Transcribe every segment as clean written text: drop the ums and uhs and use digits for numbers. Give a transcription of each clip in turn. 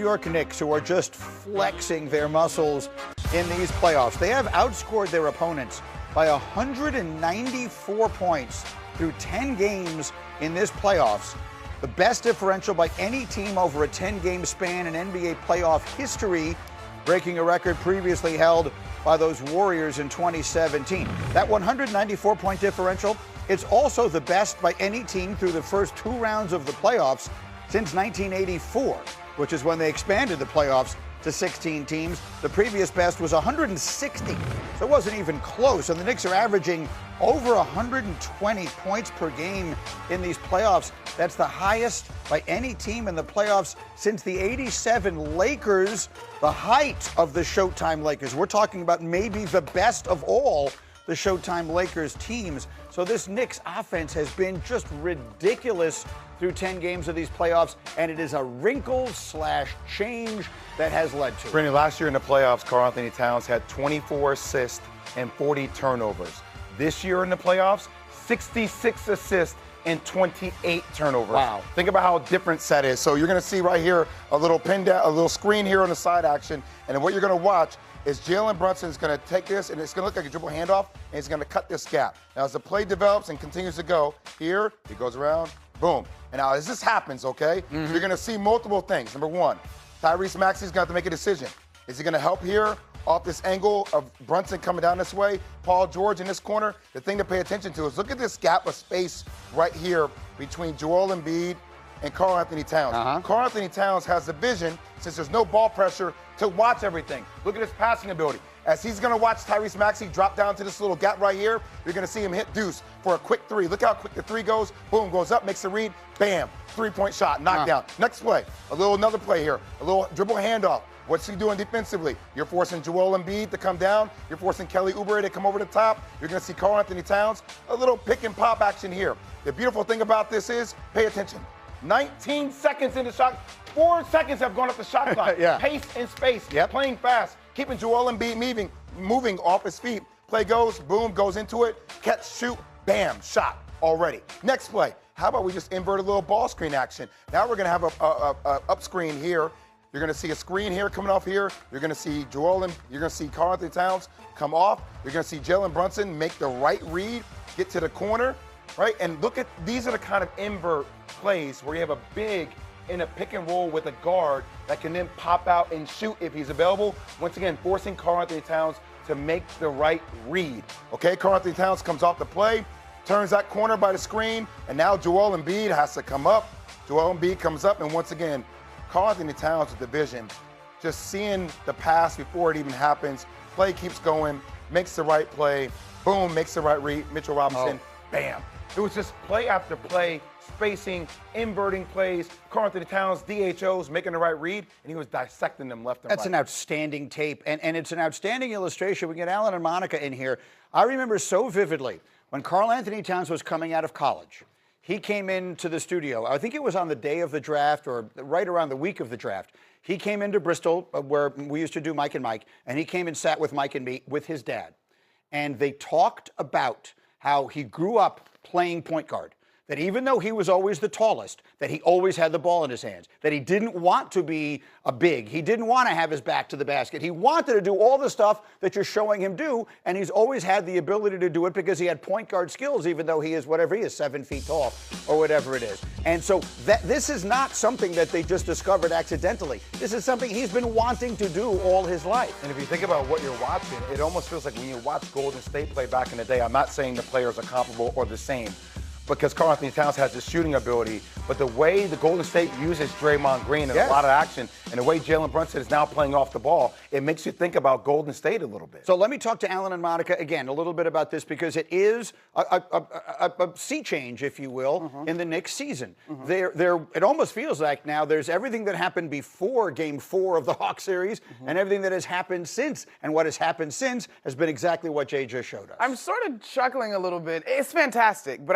York Knicks, who are just flexing their muscles in these playoffs. They have outscored their opponents by 194 points through 10 games in this playoffs. The best differential by any team over a 10-game span in NBA playoff history, breaking a record previously held by those Warriors in 2017. That 194-point differential, it's also the best by any team through the first 2 rounds of the playoffs since 1984, which is when they expanded the playoffs to 16 teams. The previous best was 160, so it wasn't even close. And the Knicks are averaging over 120 points per game in these playoffs. That's the highest by any team in the playoffs since the '87 Lakers, the height of the Showtime Lakers. We're talking about maybe the best of all the Showtime Lakers teams. So this Knicks offense has been just ridiculous through 10 games of these playoffs, and it is a wrinkle/change that has led to it. Brittany, last year in the playoffs, Karl-Anthony Towns had 24 assists and 40 turnovers. This year in the playoffs, 66 assists and 28 turnovers. Wow. Think about how different that is. So you're going to see right here a little pin down, a little screen here on the side action, and then what you're going to watch is Jalen Brunson is going to take this, and it's going to look like a dribble handoff, and he's going to cut this gap. Now, as the play develops and continues to go, here, he goes around, boom. And now, as this happens, okay, you're going to see multiple things. Number one, Tyrese Maxey's going to have to make a decision. Is he going to help here off this angle of Brunson coming down this way? Paul George in this corner? The thing to pay attention to is look at this gap of space right here between Joel Embiid and Karl-Anthony Towns. Karl-Anthony Towns has the vision, since there's no ball pressure, to watch everything. Look at his passing ability. As he's going to watch Tyrese Maxey drop down to this little gap right here, you're going to see him hit deuce for a quick 3. Look how quick the 3 goes. Boom, goes up, makes a read, bam, 3-point shot, knockdown. Next play, another play here, a little dribble handoff. What's he doing defensively? You're forcing Joel Embiid to come down. You're forcing Kelly Oubre to come over the top. You're going to see Karl-Anthony Towns, a little pick and pop action here. The beautiful thing about this is, pay attention. 19 seconds in the shot. 4 seconds have gone up the shot clock. Pace and space, playing fast, keeping Joel Embiid moving off his feet. Play goes, boom, goes into it, catch, shoot, bam, shot already. Next play, how about we just invert a little ball screen action? Now we're going to have a up screen here. You're going to see a screen here coming off here. You're going to see you're going to see Karl-Anthony Towns come off. You're going to see Jalen Brunson make the right read, get to the corner, right? And look at, these are the kind of invert plays where you have a big in a pick and roll with a guard that can then pop out and shoot if he's available. Once again, forcing Karl-Anthony Towns to make the right read. Okay, Karl-Anthony Towns comes off the play, turns that corner by the screen, and now Joel Embiid has to come up. Joel Embiid comes up, and once again, Karl-Anthony Towns with the vision, just seeing the pass before it even happens. Play keeps going, makes the right play, boom, makes the right read. Mitchell Robinson, bam. It was just play after play, spacing, inverting plays, Karl-Anthony Towns, DHOs, making the right read, and he was dissecting them left and right. That's an outstanding tape, and it's an outstanding illustration. We get Alan and Monica in here. I remember so vividly when Karl-Anthony Towns was coming out of college. He came into the studio, I think it was on the day of the draft or right around the week of the draft. He came into Bristol, where we used to do Mike and Mike, and he came and sat with Mike and me with his dad. And they talked about how he grew up playing point guard, that even though he was always the tallest, that he always had the ball in his hands, that he didn't want to be a big, he didn't want to have his back to the basket. He wanted to do all the stuff that you're showing him do, and he's always had the ability to do it because he had point guard skills, even though he is whatever he is, 7 feet tall or whatever it is. And so this is not something that they just discovered accidentally. This is something he's been wanting to do all his life. And if you think about what you're watching, it almost feels like when you watch Golden State play back in the day, I'm not saying the players are comparable or the same, because Karl-Anthony Towns has this shooting ability, but the way the Golden State uses Draymond Green in a lot of action, and the way Jalen Brunson is now playing off the ball, it makes you think about Golden State a little bit. So let me talk to Alan and Monica again a little bit about this, because it is a sea change, if you will, in the Knicks season. It almost feels like now there's everything that happened before Game 4 of the Hawks series and everything that has happened since. And what has happened since has been exactly what Jay just showed us. I'm sort of chuckling a little bit. It's fantastic, but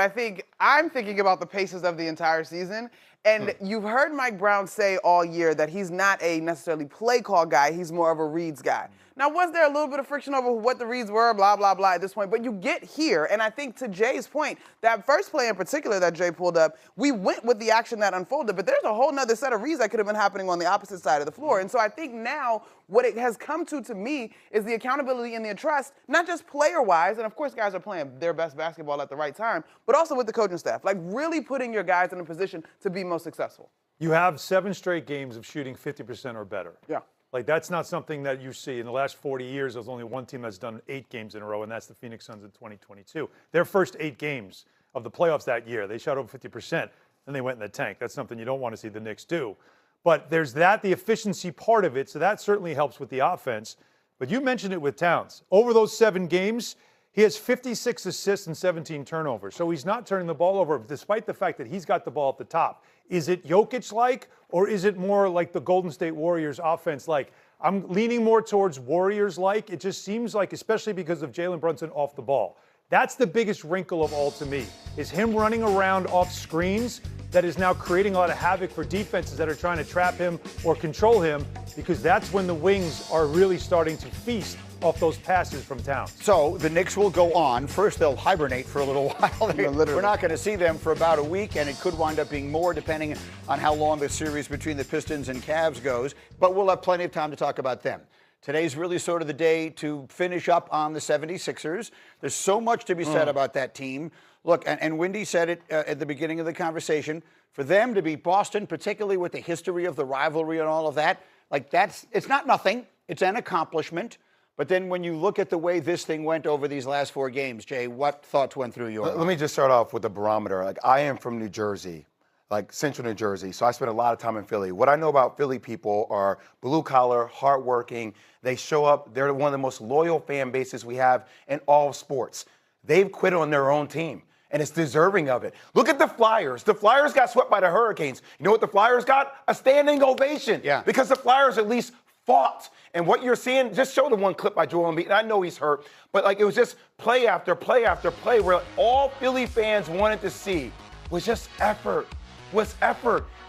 I'm thinking about the paces of the entire season. And you've heard Mike Brown say all year that he's not a necessarily play call guy, he's more of a reads guy. Now, was there a little bit of friction over what the reads were, blah, blah, blah at this point, but you get here, and I think to Jay's point, that first play in particular that Jay pulled up, we went with the action that unfolded, but there's a whole nother set of reads that could have been happening on the opposite side of the floor. And so I think now what it has come to me is the accountability and the trust, not just player-wise, and of course guys are playing their best basketball at the right time, but also with the coaching staff, like really putting your guys in a position to be most successful. You have 7 straight games of shooting 50% or better. Yeah. Like, that's not something that you see. In the last 40 years, there's only one team that's done 8 games in a row, and that's the Phoenix Suns in 2022. Their first 8 games of the playoffs that year, they shot over 50%, and they went in the tank. That's something you don't want to see the Knicks do. But there's that, the efficiency part of it, so that certainly helps with the offense. But you mentioned it with Towns. Over those 7 games, he has 56 assists and 17 turnovers. So he's not turning the ball over, despite the fact that he's got the ball at the top. Is it Jokic-like, or is it more like the Golden State Warriors offense-like? I'm leaning more towards Warriors-like. It just seems like, especially because of Jalen Brunson off the ball. That's the biggest wrinkle of all to me, is him running around off screens that is now creating a lot of havoc for defenses that are trying to trap him or control him, because that's when the wings are really starting to feast off those passes from Towns. So the Knicks will go on. First, they'll hibernate for a little while. We're not going to see them for about a week, and it could wind up being more depending on how long the series between the Pistons and Cavs goes. But we'll have plenty of time to talk about them. Today's really sort of the day to finish up on the 76ers. There's so much to be said about that team. Look, and Wendy said it at the beginning of the conversation, for them to beat Boston, particularly with the history of the rivalry and all of that, like it's not nothing. It's an accomplishment. But then when you look at the way this thing went over these last 4 games, Jay, what thoughts went through your mind? Let me just start off with the barometer. Like, I am from New Jersey, like central New Jersey, so I spent a lot of time in Philly. What I know about Philly people are blue-collar, hardworking. They show up. They're one of the most loyal fan bases we have in all sports. They've quit on their own team, and it's deserving of it. Look at the Flyers. The Flyers got swept by the Hurricanes. You know what the Flyers got? A standing ovation. Yeah. Because the Flyers at least fought. And what you're seeing, just show the one clip by Joel Embiid, and I know he's hurt, but like it was just play after play after play where all Philly fans wanted to see was just effort,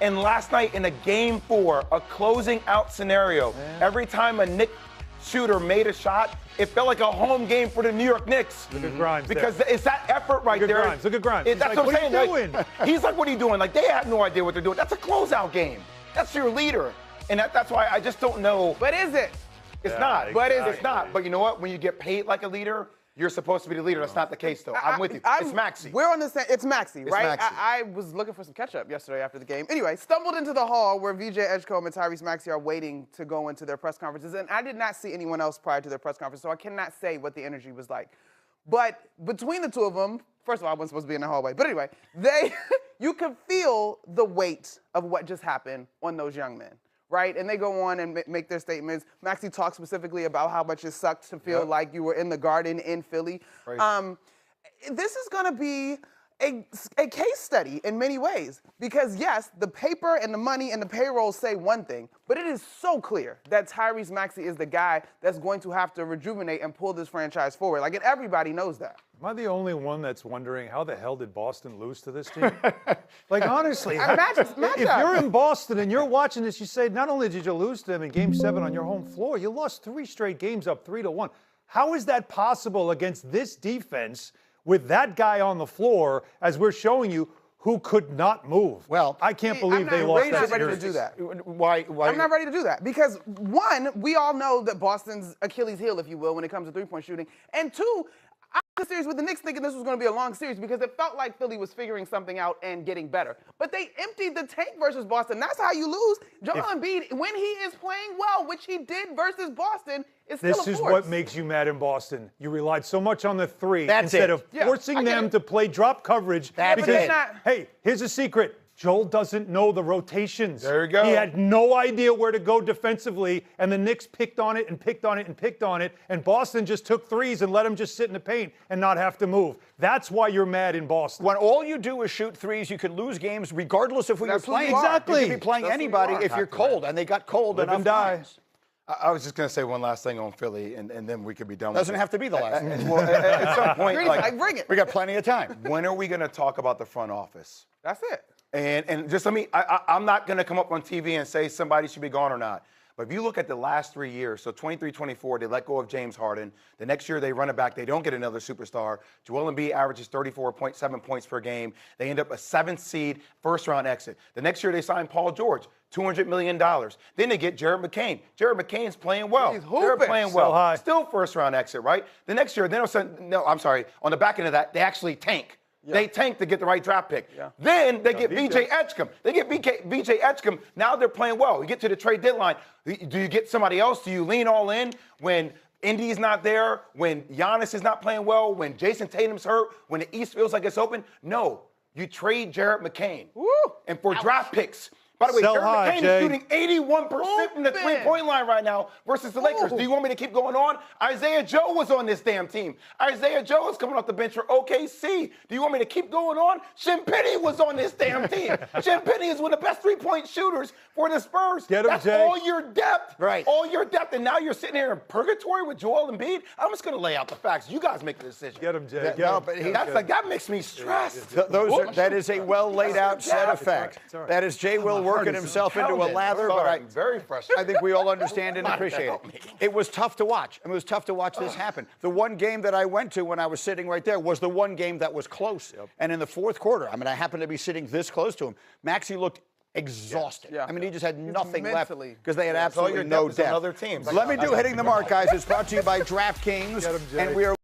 And last night in a Game 4, a closing out scenario, every time a Knicks shooter made a shot, it felt like a home game for the New York Knicks. Look at Grimes because there. it's that effort right Look at there. Grimes. Look at Grimes. That's like, what I'm saying. What are you doing? He's like, what are you doing? Like, they have no idea what they're doing. That's a closeout game. That's your leader. And that's why I just don't know. But is it? It's Yeah, not. But exactly. it's not. But you know what? When you get paid like a leader, you're supposed to be the leader. That's not the case, though. I'm with you. It's Maxey. We're on the same. It's Maxey, right? Maxey. I was looking for some ketchup yesterday after the game. Anyway, stumbled into the hall where VJ Edgecombe and Tyrese Maxey are waiting to go into their press conferences, and I did not see anyone else prior to their press conference, so I cannot say what the energy was like. But between the two of them, first of all, I wasn't supposed to be in the hallway, but anyway, you could feel the weight of what just happened on those young men. Right? And they go on and make their statements. Maxey talks specifically about how much it sucked to feel like you were in the Garden in Philly. This is going to be a case study in many ways because, yes, the paper and the money and the payroll say one thing, but it is so clear that Tyrese Maxey is the guy that's going to have to rejuvenate and pull this franchise forward. Like, and everybody knows that. Am I the only one that's wondering how the hell did Boston lose to this team? Like, honestly, if you're in Boston and you're watching this, you say, not only did you lose to them in Game 7 on your home floor, you lost 3 straight games up 3-1. How is that possible against this defense with that guy on the floor, as we're showing you, who could not move? Well, I can't believe they lost that I'm not ready series. to do that. Why? I'm not ready to do that because, one, we all know that Boston's Achilles heel, if you will, when it comes to three-point shooting. And two, I was the series with the Knicks thinking this was going to be a long series because it felt like Philly was figuring something out and getting better. But they emptied the tank versus Boston. That's how you lose. Joel Embiid, when he is playing well, which he did versus Boston, is still a force. This is what makes you mad in Boston. You relied so much on the three That's instead it. of forcing them to play drop coverage. That's because, it. hey, here's a secret. Joel doesn't know the rotations. There you go. He had no idea where to go defensively, and the Knicks picked on it and picked on it and picked on it, and Boston just took threes and let him just sit in the paint and not have to move. That's why you're mad in Boston. When all you do is shoot threes, you can lose games regardless of who you're playing. Exactly. You can be playing anybody if you're cold, and they got cold enough times. I was just going to say one last thing on Philly, and then we could be done with it. Doesn't have to be the last one. Well, at some point, Bring it. We got plenty of time. when are we going to talk about the front office? That's it. And just let me, I'm not going to come up on TV and say somebody should be gone or not. But if you look at the last 3 years, so 23-24, they let go of James Harden. The next year they run it back. They don't get another superstar. Joel Embiid averages 34.7 points per game. They end up a 7th seed, first-round exit. The next year they sign Paul George, $200 million. Then they get Jared McCain. Jared McCain's playing well. They're playing well. high. Still first-round exit, right? The next year, on the back end of that, they actually tank. Yeah. They tank to get the right draft pick. Yeah. Then they get B.J. Edgecombe. B.J. Edgecombe. Now they're playing well. You get to the trade deadline. Do you get somebody else? Do you lean all in when Indy's not there, when Giannis is not playing well, when Jason Tatum's hurt, when the East feels like it's open? No. You trade Jared McCain. Woo. And for draft picks. By the way, Jared McCain is shooting 81% from the three-point line right now versus the Lakers. Do you want me to keep going on? Isaiah Joe was on this damn team. Isaiah Joe is coming off the bench for OKC. Do you want me to keep going on? Shinpini was on this damn team. Shinpini is one of the best three-point shooters for the Spurs. Get him, That's Jay. all your depth. Right. All your depth. And now you're sitting here in purgatory with Joel Embiid. I'm just going to lay out the facts. You guys make the decision. Get him, Jay. That makes me stressed. That is a well laid out set of facts. That is Jay Will working himself into a lather, but I'm very frustrated. I think we all understand and appreciate it. It was tough to watch. I mean, it was tough to watch this happen. The one game that I went to when I was sitting right there was the one game that was close. And in the fourth quarter, I mean, I happened to be sitting this close to him. Maxey looked exhausted. I mean, he just had nothing left because they had absolutely no depth. Other teams. Let me do Hitting the Mark, guys. It's brought to you by DraftKings, and we are